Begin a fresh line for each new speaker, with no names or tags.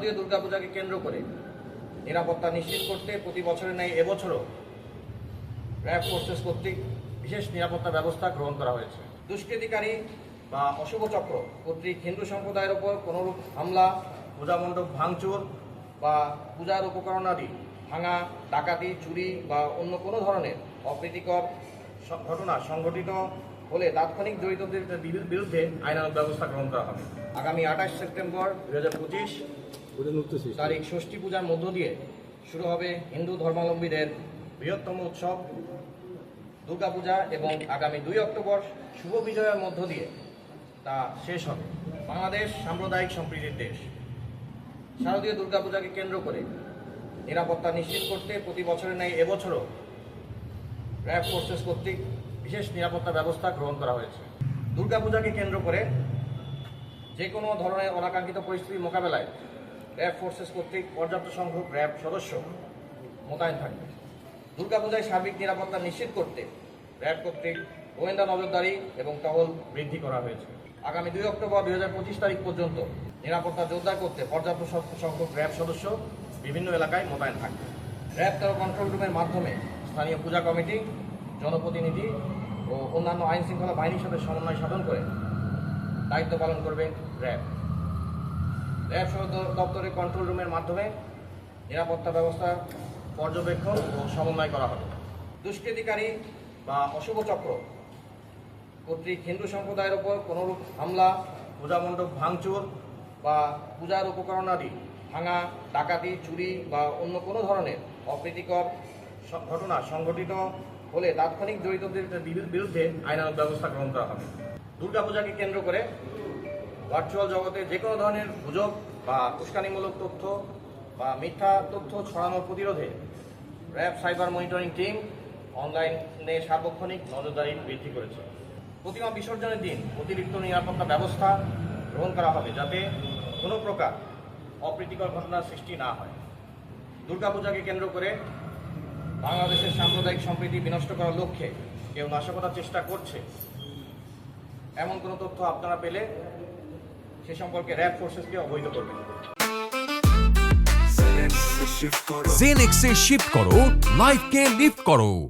শারদীয় দুর্গাপূজাকে কেন্দ্র করে নিরাপত্তা নিশ্চিত করতে প্রতি বছরের ন্যায় এবছরও র্যাব ফোর্সেস কর্তৃক বিশেষ নিরাপত্তা ব্যবস্থা গ্রহণ করা হয়েছে। দুষ্কৃতিকারী বা অশুভ চক্র কর্তৃক হিন্দু সম্প্রদায়ের ওপর কোনোরূপ হামলা, পূজা মণ্ডপ ভাঙচুর বা পূজার উপকরণ আদি ভাঙা, ডাকাতি, চুরি বা অন্য কোনো ধরনের অপ্রীতিকর ঘটনা সংঘটিত হলে তাৎক্ষণিক জড়িতদের বিরুদ্ধে আইনানুগ ব্যবস্থা গ্রহণ করা হবে। আগামী 28 সেপ্টেম্বর 2025 তারিখ ষষ্ঠী পূজার মধ্য দিয়ে শুরু হবে হিন্দু ধর্মাবলম্বীদের বৃহত্তম উৎসব দুর্গাপূজা এবং আগামী 2 অক্টোবর শুভ বিজয়ের মধ্য দিয়ে তা শেষ হবে। বাংলাদেশ সাম্প্রদায়িক সম্প্রীতির দেশ। শারদীয় দুর্গাপূজাকে কেন্দ্র করে নিরাপত্তা নিশ্চিত করতে প্রতি বছরের ন্যায় এবছরও র্যাব ফোর্সেস কর্তৃক বিশেষ নিরাপত্তা ব্যবস্থা গ্রহণ করা হয়েছে। দুর্গাপূজাকে কেন্দ্র করে যে কোনো ধরনের অনাকাঙ্ক্ষিত পরিস্থিতি মোকাবেলায় র্যাব ফোর্সেস কর্তৃক পর্যাপ্ত সংখ্যক র্যাব সদস্য মোতায়েন থাকবে। দুর্গাপূজায় সার্বিক নিরাপত্তা নিশ্চিত করতে র্যাব কর্তৃক গোয়েন্দা নজরদারি এবং টহল বৃদ্ধি করা হয়েছে। আগামী 2 অক্টোবর 2025 তারিখ পর্যন্ত নিরাপত্তা জোরদার করতে পর্যাপ্ত সংখ্যক র্যাব সদস্য বিভিন্ন এলাকায় মোতায়েন থাকবে। র্যাব 13 কন্ট্রোল রুমের মাধ্যমে স্থানীয় পূজা কমিটি, জনপ্রতিনিধি ও অন্যান্য আইন শৃঙ্খলা বাহিনীর সাথে সমন্বয় সাধন করে দায়িত্ব পালন করবে র্যাব। র্যাব সদর দপ্তরের কন্ট্রোল রুমের মাধ্যমে নিরাপত্তা ব্যবস্থা পর্যবেক্ষণ ও সমন্বয় করা হবে। দুষ্কৃতিকারী বা অশুভ চক্র কর্তৃক হিন্দু সম্প্রদায়ের ওপর কোনোরূপ হামলা, পূজা মণ্ডপ ভাঙচুর বা পূজার উপকরণ আদি ভাঙা, ডাকাতি, চুরি বা অন্য কোনো ধরনের অপ্রীতিকর ঘটনা সংঘটিত হলে তাৎক্ষণিক জড়িতদের বিরুদ্ধে আইনানুগ ব্যবস্থা গ্রহণ করা হবে। দুর্গাপূজাকে কেন্দ্র করে ভার্চুয়াল জগতে যে কোনো ধরনের গুজব বা উস্কানিমূলক তথ্য বা মিথ্যা তথ্য ছড়ানোর প্রতিরোধে র্যাব সাইবার মনিটরিং টিম অনলাইনে সার্বক্ষণিক নজরদারি বৃদ্ধি করেছে। প্রতিমা বিসর্জনের দিন অতিরিক্ত নিরাপত্তা ব্যবস্থা গ্রহণ করা হবে যাতে কোনো প্রকার অপ্রীতিকর ঘটনার সৃষ্টি না হয়। দুর্গাপূজাকে কেন্দ্র করে বাংলাদেশের সাম্প্রদায়িক সম্প্রীতি বিনষ্ট করার লক্ষ্যে কেউ নাশকতার চেষ্টা করছে এমন কোনো তথ্য আপনারা পেলে সে সম্পর্কে র্যাব ফোর্সেসকে অবহিত করবেন।
जेनेक्स से शिफ्ट करो, लाइफ के लिफ्ट करो।